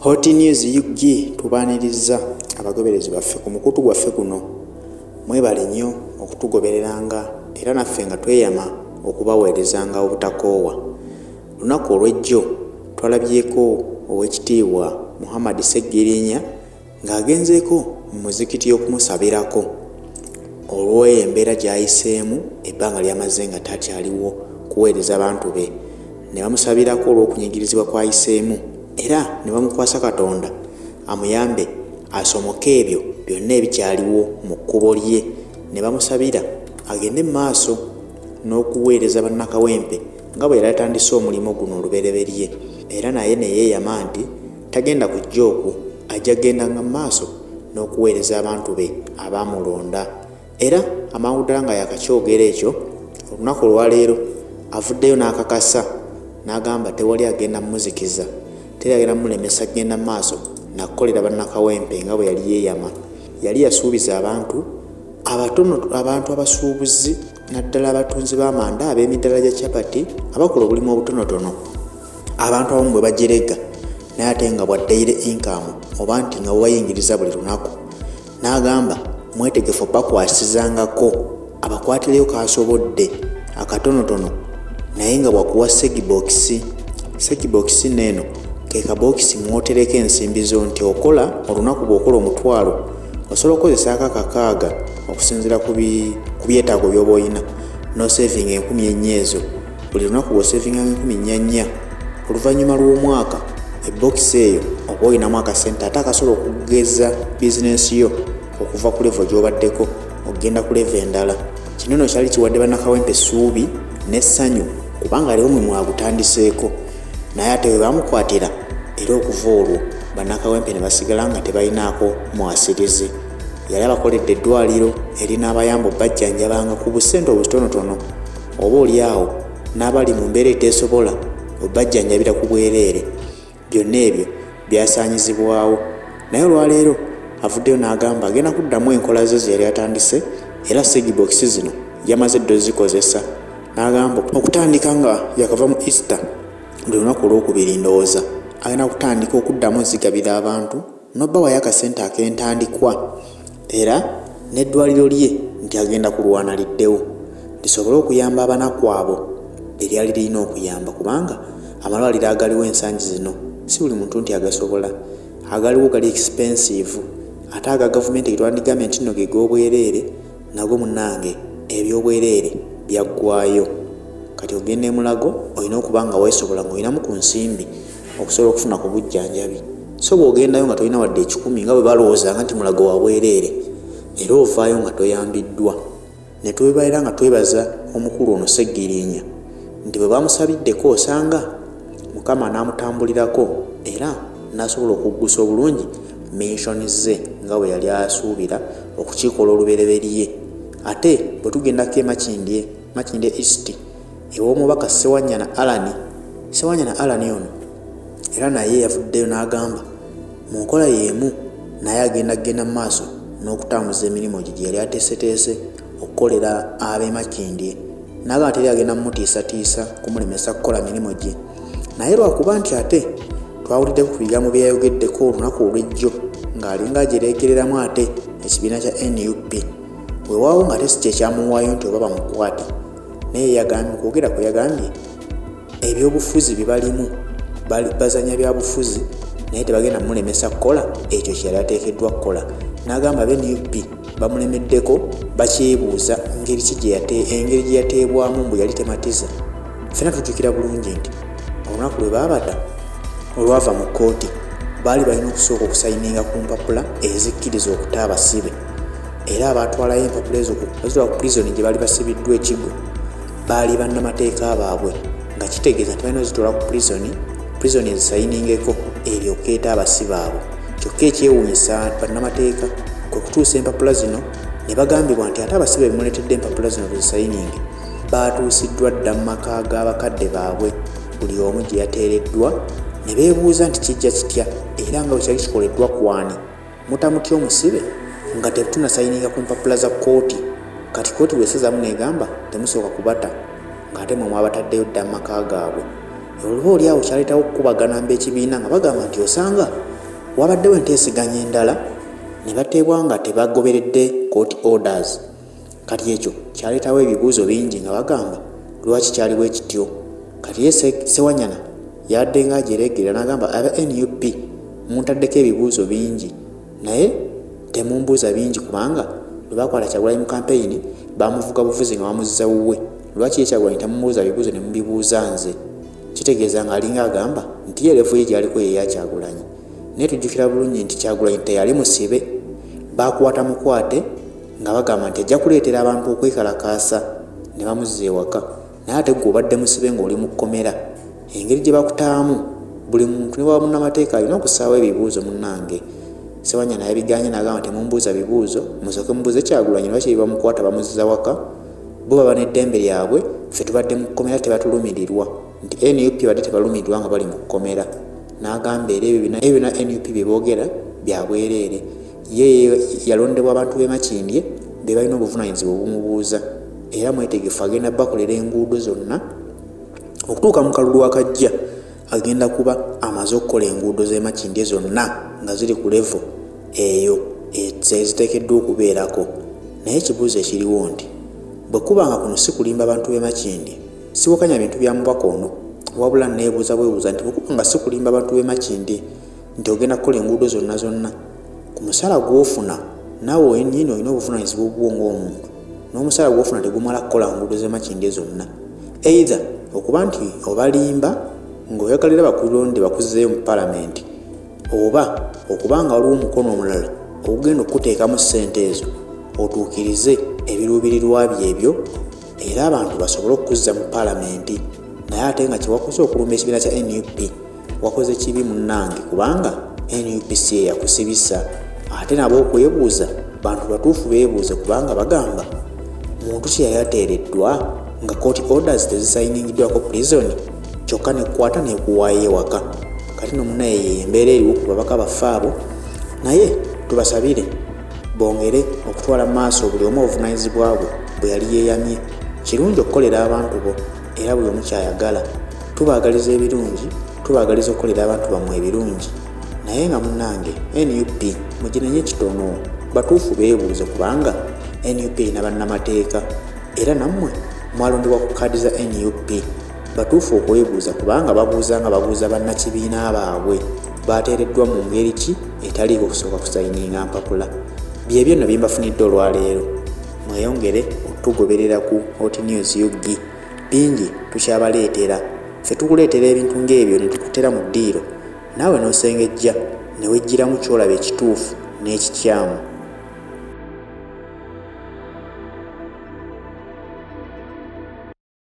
Hot News UG tubaniriza abagoberezi baffe ku mukutu gwaffe guno. Mwebale nnyo okutugobereranga era naffe nga tweyama okubaweerezanga obutakoowa. Lunaku olw'ejjo twalabyeko ow'ekitiibwa Muhammad Ssegirinya ng'agenzeeko mu muzikiti okumusabirako olw'embeera gy'ayiseemu ebbanga ly'amaze nga takyaliwo kuweereza abantu be. Ne bamusabirako olw'okunyigirizibwa kw'ayiseemu era ne bamukwasa Katonda amuyambe asomoke ebyo byonna ebikyaliwo mu kkubo lye. Ne bamusabira agende mu maaso n'okuweereza bannakawempe nga bwe yali atandise omulimu guno olubereberye. Era naye ne yeeyama nti tagenda kujja okwo, ajja gendanga mu maaso n'okuweereza abantu be abaamulonda. Era amangu ddala nga yakakyogera ekyo, olunaku olwaleero avuddeyo n'akakasa n'agamba tewali agenda mmuzikiza, teri agenda mulemesa genda mu maaso nakukolera bannakawempe nga bwe yali yeeyama. Yali yasuubiza abantu abatono, abantu abasuubuzi naddala abatunzi b'amanda, ab'emiddala gya capati, abakola obulimu obutonotono, abantu abamu bwe bajerega naye ate nga bwa daily income oba nti nga bwayingiriza buli lunaku. N'agamba mwetegefu bakwasizangako abakwatireyo kasobodde akatonotono naye nga bwakuwa segibokisi. Segibokisi neeno ke kabokisi mwotereko ensimbi zo nti okola olunaku bw'okola omutwalo osobola okukozesa akakaaga okusinziira ku byetaago by'oba olina n'osevinga 10,000 ezo. Buli lunaku bw'osevinga 14,000 oluvannyuma lw'omwaka ebokisi eyo oba olinamu akasente ate akasobola okugeza bizinensi yo okuva ku levo gy'obaddeko okugenda ku levo endala. Kino nno kyali kiwadde bannakawempe essuubi n'essanyu kubanga leero mwe mwagutandiseeko. Naye ate bwe bamukwatira era okuva olwo bannakawempe ne basigala nga tebalinaako mwasirizi. Yali abakoledde eddwaliro erina abayambo bajjanjabanga ku busente obutonotono, oba oli awo n'abali mu mbeera eteesobola obajjanjabira ku bwereere. Byonna ebyo byasaanyizibwawo. Naye olwaleero avuddeyo n'agamba agenda kuddamu enkola ze ze yali atandise era segibokisi zino yamaze ddo zikozesa. N'agamba okutandika nga yakava mu Easter buli lunaku olwokubiri ndowooza agenda kutandika okuddamu zigabira abantu n'obbawayo akasente ak'entandikwa era n'eddwaliro lye nti agenda kulwana liddewo lisobole okuyamba abanaku abo eryali lirina okuyamba, kubanga amalwaliro agaliwo ensangi zino si buli muntu nti agasobola. Agaliwo gali expensive ate aga gavumenti getwandigambye nti nno ge g'obwereere nago munnange eby'obwereere byaggwayo. Kati ogenda e Mulago olina okuba nga weesobola ng'olinamu ku nsimbi okusobola okufuna ku bujjanjabi. So bw'ogendayo nga tolina wadde 10 nga bwe balowoozanga nti Mulago wa bwereere era ovaayo nga toyambiddwa. Ne twebalira nga twebaza omukulu ono Ssegirinya nti bwe bamusabiddeko osanga Mukama n'amutambulirako era n'asobola okuggusa obulungi menshoni ze nga bwe yali asuubira okukikola olubereberye. Ate bwe tugendako e Makindye East ew'omubaka Ssewanyana Allan ono era naye yavuddeyo n'agamba mu nkola y'emu naye agenda mu maaso n'okutambuza emirimu gye gye yali ateeseteese okukolera ab'e Makindye. N'agamba teri agenda mumutiisatiisa kumulemesa kukola mirimu gye. Naye lwakuba nti ate twawulidde ku bigambo bye yayogeddeko olunaku olw'ejjo ng'alinga agireegereramu ate ekibiina kya NUP weewaawo ng'ate si kye kyamuwaayo nti oba bamukwate. Naye yagambye kwogera kwe yagambye ebyobufuzi bibalimu bazanya byabufuzi naye tebagenda mulemesa kukola ekyo kye yali ateekeddwa kukola. N'agamba NUP bamulemeddeko bakyebuuza engeri gye yateebwamu mbu yali tematiza. Ffenna tujjukira bulungi nti olunaku lwe baabata olwava mu kkooti baali balina okusooka okusayininga ku mpapula ezikkiriza okuta abasibe era abaatwalayo empapula ezo bazitwala ku prizoni gye baali basibiddwa ekigo baali bannamateeka baabwe nga kitegeeza nti balina ozitwala ku prizoni ezisayiningeko eryoka eta abasibe abo. Kyokka ekyewuunyisa bannamateeka kwe kutuusa empapula zino ne bagambibwa nti ate abasibe bemuleetedde empapula zino tuzisayininge baatuusiddwa dda mu maka g'abakadde baabwe buli omu gye yateereddwa. Ne beebuuza nti kijja kitya era nga bwe kyali kikoleddwa kwani mutamutya omusibe nga tetunasayininga ku mpapula za kkooti. Kati kkooti bw'esazaamu n'egamba temusooka kubata ng'ate mwe mwabataddeyo dda mu maka gaabwe. Olwo oli awo kyaleetawo okukubagana mb'ekibiina nga bagamba nti osanga wabaddewo enteeseganya endala ne bateebwa nga tebagoberedde court orders. Kati ekyo kyaleetawo ebibuuzo bingi nga bagamba lwaki kyaliwo ekityo. Kati ye Ssewanyana yadde nga ajereegera n'agamba aba NUP muntaddeko ebibuuzo bingi naye temumbuuza bingi kubanga lwe bakwata Kyagulanyi mu kampeyini bamuvuga buvuzi nga bamuzza wuwe. Lwaki ye Kyagulanyi temumubuuza bibuuzo ne mubibuuza nze? Kitegeeza nga alinga agamba nti ye levu ye gyaliko yeya Kyagulanyi. Naye tujjukira bulungi nti Kyagulanyi teyali musibe. Bakwata mukwate nga bagamba nti ajja kuleetera abantu okwekalakaasa ne bamuzza ewaka. Naye ate gwe obadde musibe ng'oli mu kkomera. Engeri gye bakutaamu buli muntu ne bwaba munnamateeka alina okusaawa ebibuuzo munnange. Ssewanyana yabiganye n'agamba temumbuuza bibuuzo musooke mubuuze Kyagulanyi lwaki bamukwata bamuzza waka. Bo baba n'eddembe lyabwe, ffe tubadde mu kkomera tebatulumirirwa nti NUP badde tebalumirirwa nga bali mu kkomera. N'agamba era ebyo byonna NUP bye boogera bya bwereere. Ye yalondebwa abantu b'e Makindye be balina obuvunaanyizibwa obumubuuza era mwetegefu agenda bakolera enguudo zonna okutuuka mu kalulu akajja agenda kuba amaze okukola enguudo z'e Makindye zonna nga ziri ku levo eyo eziteekeddwa okubeerako. Naye ekibuuzo ekiriwo nti bwe kubanga kuno si kulimba bantu b'e Makindye siwakanya bintu bya mubaka ono wabula neebuuza bwebuuza nti bwe kubanga si kulimba bantu b'e Makindye nti ogenda kukola enguudo zonna ku musala gw'ofuna naawe wennyini olina obuvunaanyizibwa obwo ng'omuntu n'omusala gw'ofuna tegumala kukola nguudo z'e Makindye zonna. Either okuba nti obalimba ng'oyagalira bakulonde bakuzzeeyo mu palamenti oba okubanga waliwo omukono omulala ogugenda okuteekamu ssente ezo otuukirize ebiruubirirwa byebyo era abantu basobole okukuzza mu palamenti. Naye ate nga kyewakoze okulumba ekibiina kya NUP wakoze kibi munnange kubanga NUP si ye yakusibisa. Ate nabo okwebuuza bantu batuufu beebuuze kubanga bagamba muntu ki yali ateereddwa nga court orders tezisayiningiddwako prison kyokka nekwata nekuwaayo ewaka. Kati nomunaye yembeera eriwo ku babaka baffe abo. Naye tubasabire bongere okutwala mu maaso buli omu obuvunaanyizibwa bwe yali yeeyamye. Kirungi okukolera abantu bo era buli omu kyayagala. Tubaagaliza ebirungi, tubaagaliza okukolera abantu bammwe ebirungi. Naye nga munnange NUP muginenye kitono batuufu beebuuze kubanga NUP erina bannamateeka era nammwe mwalondebwa ku kaadi za NUP. Batuufu okwebuuza kubanga babuuza nga babuuza bannakibiina baabwe bateereddwa mu ngeri ki etaliiko kusooka kusayininga mpapula. Byebyo nno bimbafunidde olwaleero. Mweyongere okutugoberera ku Hot News UG. Bingi tukyabaleetera. Ffe tukuleetera ebintu ng'ebyo ne tukutera mu ddiiro. Naawe n'osengejja ne wejjiramu ky'olaba ekituufu n'ekikyamu.